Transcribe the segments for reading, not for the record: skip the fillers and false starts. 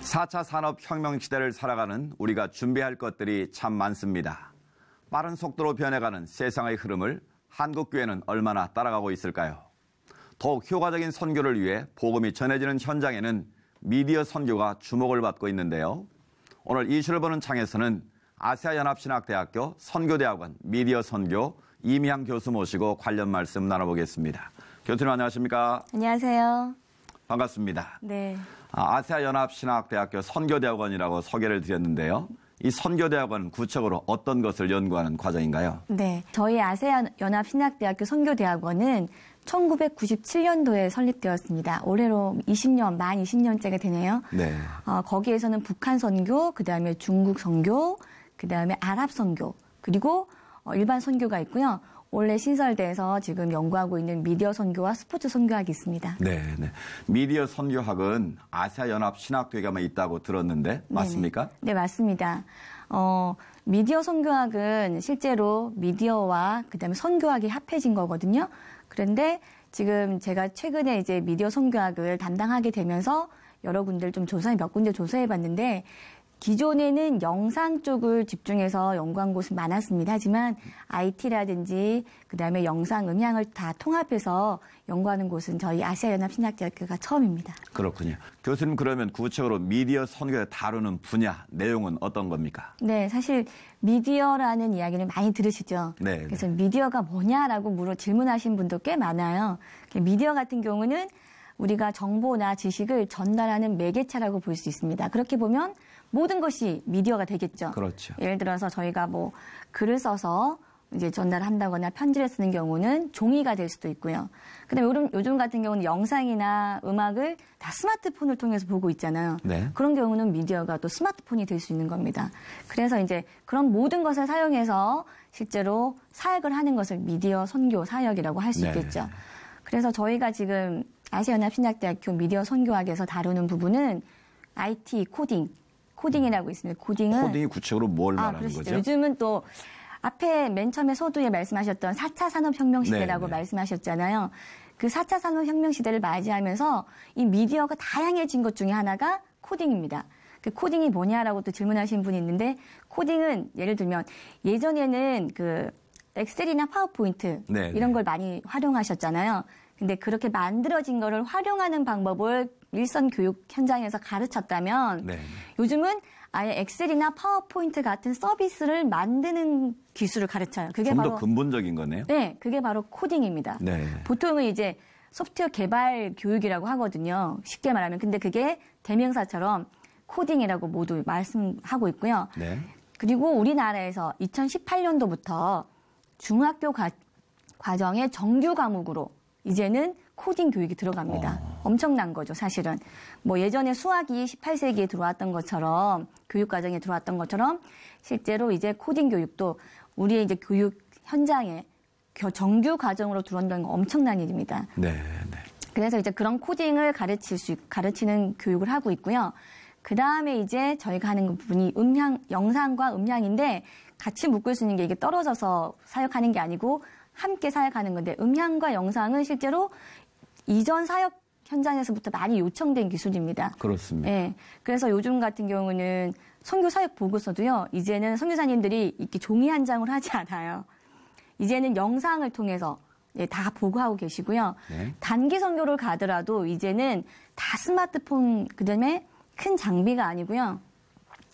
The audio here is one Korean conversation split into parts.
4차 산업혁명 시대를 살아가는 우리가 준비할 것들이 참 많습니다. 빠른 속도로 변해가는 세상의 흐름을 한국교회는 얼마나 따라가고 있을까요? 더욱 효과적인 선교를 위해 복음이 전해지는 현장에는 미디어 선교가 주목을 받고 있는데요. 오늘 이슈를 보는 창에서는 아시아연합신학대학교 선교대학원 미디어 선교 이미향 교수 모시고 관련 말씀 나눠보겠습니다. 교수님 안녕하십니까? 안녕하세요. 반갑습니다. 네. 아시아연합신학대학교 선교대학원이라고 소개를 드렸는데요. 이 선교대학원은 구체적으로 어떤 것을 연구하는 과정인가요? 네. 저희 아시아연합신학대학교 선교대학원은 1997년도에 설립되었습니다. 올해로 만 20년째가 되네요. 네. 거기에서는 북한 선교, 그다음에 중국 선교, 그다음에 아랍 선교, 그리고 일반 선교가 있고요. 원래 신설돼서 지금 연구하고 있는 미디어 선교와 스포츠 선교학이 있습니다. 네. 미디어 선교학은 아시아연합신학대학교에만 있다고 들었는데 맞습니까? 네, 맞습니다. 미디어 선교학은 실제로 미디어와 그다음에 선교학이 합해진 거거든요. 그런데 지금 제가 최근에 이제 미디어 선교학을 담당하게 되면서 여러 군데를 몇 군데 조사해 봤는데 기존에는 영상 쪽을 집중해서 연구한 곳은 많았습니다. 하지만 IT라든지 그다음에 영상, 음향을 다 통합해서 연구하는 곳은 저희 아시아연합신학대학교가 처음입니다. 그렇군요. 교수님 그러면 구체적으로 미디어 선교를 다루는 분야, 내용은 어떤 겁니까? 네, 사실 미디어라는 이야기를 많이 들으시죠? 네. 그래서 미디어가 뭐냐라고 질문하신 분도 꽤 많아요. 미디어 같은 경우는 우리가 정보나 지식을 전달하는 매개체라고 볼 수 있습니다. 그렇게 보면 모든 것이 미디어가 되겠죠. 그렇죠. 예를 들어서 저희가 글을 써서 이제 전달한다거나 편지를 쓰는 경우는 종이가 될 수도 있고요. 그다음에 요즘 같은 경우는 영상이나 음악을 다 스마트폰을 통해서 보고 있잖아요. 네. 그런 경우는 미디어가 또 스마트폰이 될 수 있는 겁니다. 그래서 이제 그런 모든 것을 사용해서 실제로 사역을 하는 것을 미디어 선교 사역이라고 할 수 있겠죠. 그래서 저희가 지금 아시아연합신학대학교 미디어 선교학에서 다루는 부분은 IT 코딩이라고 있습니다. 코딩이 구체적으로 뭘 말하는 거죠? 요즘은 또 앞에 맨 처음에 서두에 말씀하셨던 4차 산업혁명 시대라고 말씀하셨잖아요. 그 4차 산업혁명 시대를 맞이하면서 이 미디어가 다양해진 것 중에 하나가 코딩입니다. 그 코딩이 뭐냐라고 또 질문하신 분이 있는데 코딩은 예를 들면 예전에는 그 엑셀이나 파워포인트 이런 걸 많이 활용하셨잖아요. 근데 그렇게 만들어진 거를 활용하는 방법을 일선 교육 현장에서 가르쳤다면 요즘은 아예 엑셀이나 파워포인트 같은 서비스를 만드는 기술을 가르쳐요. 그게 좀 바로 더 근본적인 거네요. 네, 그게 바로 코딩입니다. 보통은 이제 소프트웨어 개발 교육이라고 하거든요. 쉽게 말하면. 근데 그게 대명사처럼 코딩이라고 모두 말씀하고 있고요. 그리고 우리나라에서 2018년도부터 중학교 과정의 정규 과목으로 이제는 코딩 교육이 들어갑니다. 엄청난 거죠, 사실은. 예전에 수학이 18세기에 들어왔던 것처럼, 교육과정에 들어왔던 것처럼, 실제로 이제 코딩 교육도 우리의 이제 교육 현장에 정규 과정으로 들어온다는 건 엄청난 일입니다. 그래서 이제 그런 코딩을 가르치는 교육을 하고 있고요. 그 다음에 이제 저희가 하는 부분이 영상과 음향인데 같이 묶을 수 있는 게 이게 떨어져서 사역하는 게 아니고 함께 사역하는 건데 음향과 영상은 실제로 이전 사역 현장에서부터 많이 요청된 기술입니다. 그렇습니다. 네, 그래서 요즘 같은 경우는 선교 사역 보고서도요. 이제는 선교사님들이 이렇게 종이 한 장으로 하지 않아요. 이제는 영상을 통해서 다 보고하고 계시고요. 단기 선교를 가더라도 이제는 다 스마트폰 그다음에 큰 장비가 아니고요.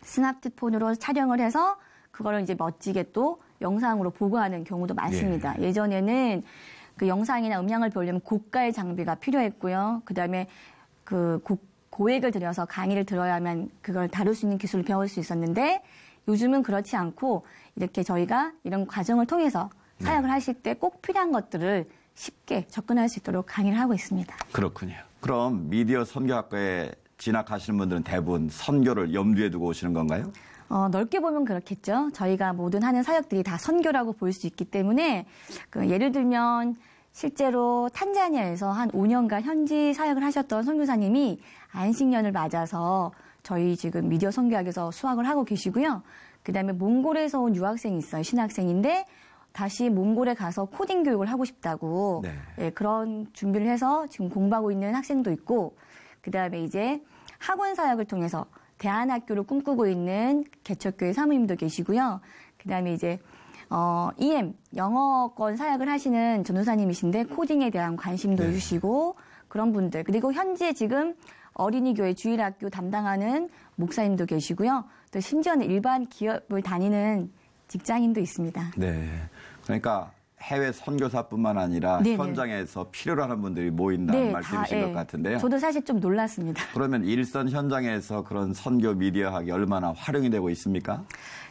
스마트폰으로 촬영을 해서 그거를 이제 멋지게 또 영상으로 보고하는 경우도 많습니다. 예전에는 그 영상이나 음향을 보려면 고가의 장비가 필요했고요. 그다음에 고액을 들여서 강의를 들어야만 그걸 다룰 수 있는 기술을 배울 수 있었는데 요즘은 그렇지 않고 이렇게 저희가 이런 과정을 통해서 사역을 하실 때 꼭 필요한 것들을 쉽게 접근할 수 있도록 강의를 하고 있습니다. 그렇군요. 그럼 미디어 선교학과에 진학하시는 분들은 대부분 선교를 염두에 두고 오시는 건가요? 넓게 보면 그렇겠죠. 저희가 모든 하는 사역들이 다 선교라고 볼 수 있기 때문에 예를 들면 실제로 탄자니아에서 한 5년간 현지 사역을 하셨던 선교사님이 안식년을 맞아서 저희 지금 미디어 선교학에서 수학을 하고 계시고요. 그다음에 몽골에서 온 유학생이 있어요. 신학생인데 다시 몽골에 가서 코딩 교육을 하고 싶다고 그런 준비를 해서 지금 공부하고 있는 학생도 있고 그다음에 이제 학원 사역을 통해서 대안학교를 꿈꾸고 있는 개척교회 사모님도 계시고요. 그다음에 이제 EM 영어권 사역을 하시는 전도사님이신데 코딩에 대한 관심도 네. 주시고 그런 분들, 그리고 현재 지금 어린이교회 주일학교 담당하는 목사님도 계시고요. 또 심지어는 일반 기업을 다니는 직장인도 있습니다. 네. 그러니까 해외 선교사뿐만 아니라 네네. 현장에서 필요로 하는 분들이 모인다는 네, 말씀이신 것 같은데요. 저도 사실 좀 놀랐습니다. 그러면 일선 현장에서 그런 선교 미디어학이 얼마나 활용이 되고 있습니까?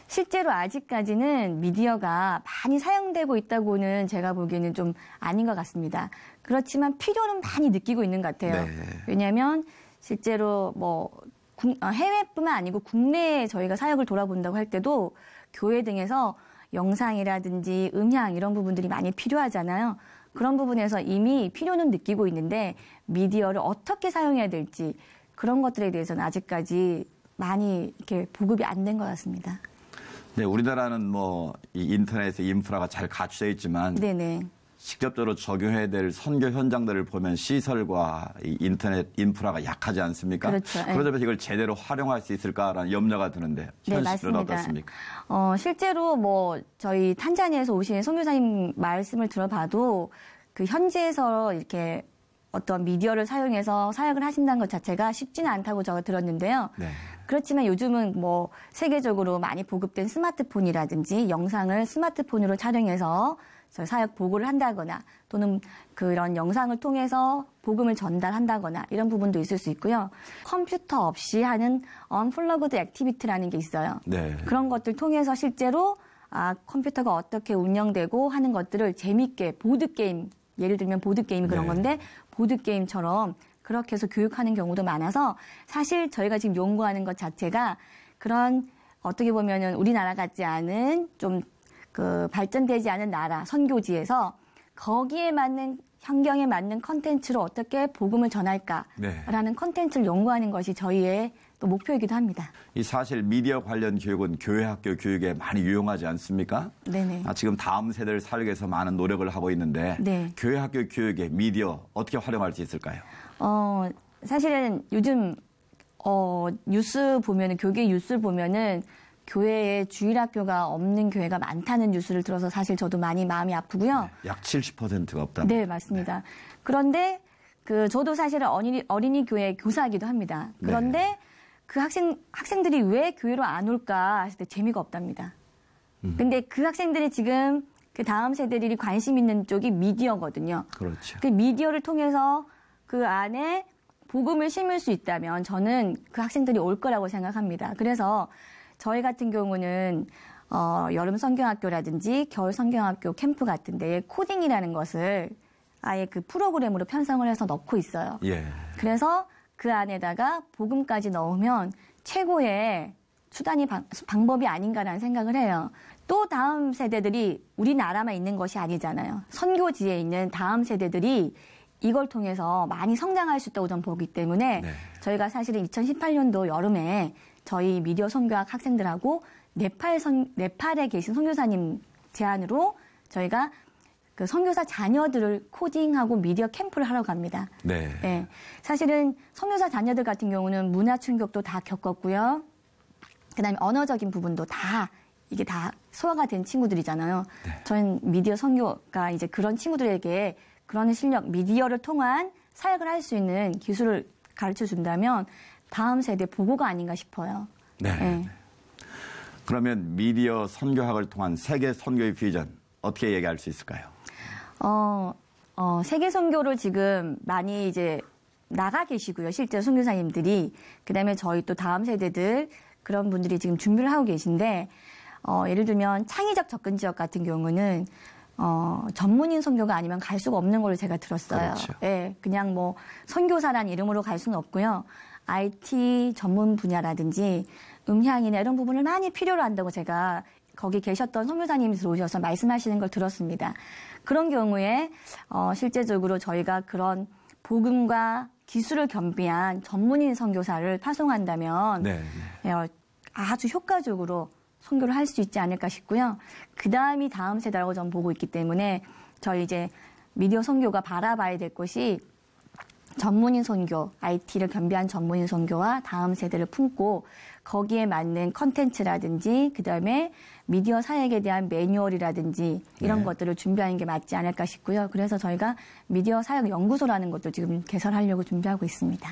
실제로 아직까지는 미디어가 많이 사용되고 있다고는 제가 보기에는 좀 아닌 것 같습니다. 그렇지만 필요는 많이 느끼고 있는 것 같아요. 네. 왜냐하면 실제로 뭐 해외뿐만 아니고 국내에 저희가 사역을 돌아본다고 할 때도 교회 등에서 영상이라든지 음향 이런 부분들이 많이 필요하잖아요. 그런 부분에서 이미 필요는 느끼고 있는데 미디어를 어떻게 사용해야 될지 그런 것들에 대해서는 아직까지 많이 이렇게 보급이 안 된 것 같습니다. 네, 우리나라는 뭐 이 인터넷의 인프라가 잘 갖춰져 있지만 네네. 직접적으로 적용해야 될 선교 현장들을 보면 시설과 이 인터넷 인프라가 약하지 않습니까? 그렇죠. 그러자면 이걸 제대로 활용할 수 있을까라는 염려가 드는데 네, 현실은 맞습니다. 어떻습니까? 실제로 뭐 저희 탄자니아에서 오신 선교사님 말씀을 들어봐도 그 현지에서 이렇게 어떤 미디어를 사용해서 사역을 하신다는 것 자체가 쉽지는 않다고 제가 들었는데요. 네. 그렇지만 요즘은 뭐 세계적으로 많이 보급된 스마트폰이라든지 영상을 스마트폰으로 촬영해서 사역 보고를 한다거나 또는 그런 영상을 통해서 복음을 전달한다거나 이런 부분도 있을 수 있고요. 컴퓨터 없이 하는 언플러그드 액티비티라는 게 있어요. 네. 그런 것들 통해서 실제로 컴퓨터가 어떻게 운영되고 하는 것들을 재밌게 보드게임, 예를 들면 보드게임이 그런 네. 건데 보드게임처럼 그렇게 해서 교육하는 경우도 많아서 사실 저희가 지금 연구하는 것 자체가 그런 어떻게 보면은 우리나라 같지 않은 좀 그 발전되지 않은 나라 선교지에서 거기에 맞는 환경에 맞는 컨텐츠로 어떻게 복음을 전할까라는 컨텐츠를 연구하는 것이 저희의 또 목표이기도 합니다. 이 사실 미디어 관련 교육은 교회 학교 교육에 많이 유용하지 않습니까? 네네. 지금 다음 세대를 살리기 위해서 많은 노력을 하고 있는데 네. 교회 학교 교육에 미디어 어떻게 활용할 수 있을까요? 사실은 요즘 뉴스 보면은 교계 뉴스를 보면은 교회에 주일학교가 없는 교회가 많다는 뉴스를 들어서 사실 저도 많이 마음이 아프고요. 네, 약 70%가 없다. 네, 맞습니다. 네. 그런데 저도 사실은 어린이 교회 교사이기도 합니다. 그런데 네. 그 학생들이 왜 교회로 안 올까 했을 때 재미가 없답니다. 근데 그 학생들이 지금 그 다음 세대들이 관심 있는 쪽이 미디어거든요. 그렇죠. 그 미디어를 통해서 그 안에 복음을 심을 수 있다면 저는 그 학생들이 올 거라고 생각합니다. 그래서 저희 같은 경우는 여름 성경학교라든지 겨울 성경학교 캠프 같은 데에 코딩이라는 것을 아예 그 프로그램으로 편성을 해서 넣고 있어요. 예. 그래서 그 안에다가 복음까지 넣으면 최고의 수단이 방법이 아닌가라는 생각을 해요. 또 다음 세대들이 우리나라만 있는 것이 아니잖아요. 선교지에 있는 다음 세대들이 이걸 통해서 많이 성장할 수 있다고 저는 보기 때문에 네. 저희가 사실은 2018년도 여름에 저희 미디어 선교학 학생들하고 네팔에 계신 선교사님 제안으로 저희가 그 선교사 자녀들을 코딩하고 미디어 캠프를 하러 갑니다. 네. 네. 사실은 선교사 자녀들 같은 경우는 문화 충격도 다 겪었고요. 그다음에 언어적인 부분도 이게 다 소화가 된 친구들이잖아요. 네. 저는 미디어 선교가 이제 그런 친구들에게 그런 실력, 미디어를 통한 사역을 할 수 있는 기술을 가르쳐 준다면 다음 세대 보고가 아닌가 싶어요. 네. 네. 그러면 미디어 선교학을 통한 세계 선교의 비전 어떻게 얘기할 수 있을까요? 세계 선교를 지금 많이 이제 나가 계시고요. 실제 선교사님들이. 그다음에 저희 또 다음 세대들 그런 분들이 지금 준비를 하고 계신데 예를 들면 창의적 접근 지역 같은 경우는 전문인 선교가 아니면 갈 수가 없는 걸로 제가 들었어요. 그렇죠. 예, 그냥 뭐 선교사란 이름으로 갈 수는 없고요. IT 전문 분야라든지 음향이나 이런 부분을 많이 필요로 한다고 제가 거기 계셨던 선교사님이 들어오셔서 말씀하시는 걸 들었습니다. 그런 경우에 실제적으로 저희가 그런 복음과 기술을 겸비한 전문인 선교사를 파송한다면 네. 아주 효과적으로 선교를 할 수 있지 않을까 싶고요. 그 다음이 다음 세대라고 저는 보고 있기 때문에 저희 이제 미디어 선교가 바라봐야 될 것이 전문인 선교, IT를 겸비한 전문인 선교와 다음 세대를 품고 거기에 맞는 컨텐츠라든지 그다음에 미디어 사역에 대한 매뉴얼이라든지 이런 것들을 준비하는 게 맞지 않을까 싶고요. 그래서 저희가 미디어 사역 연구소라는 것도 지금 개설하려고 준비하고 있습니다.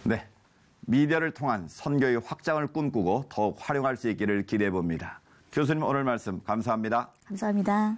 네, 미디어를 통한 선교의 확장을 꿈꾸고 더욱 활용할 수 있기를 기대해 봅니다. 교수님 오늘 말씀 감사합니다. 감사합니다.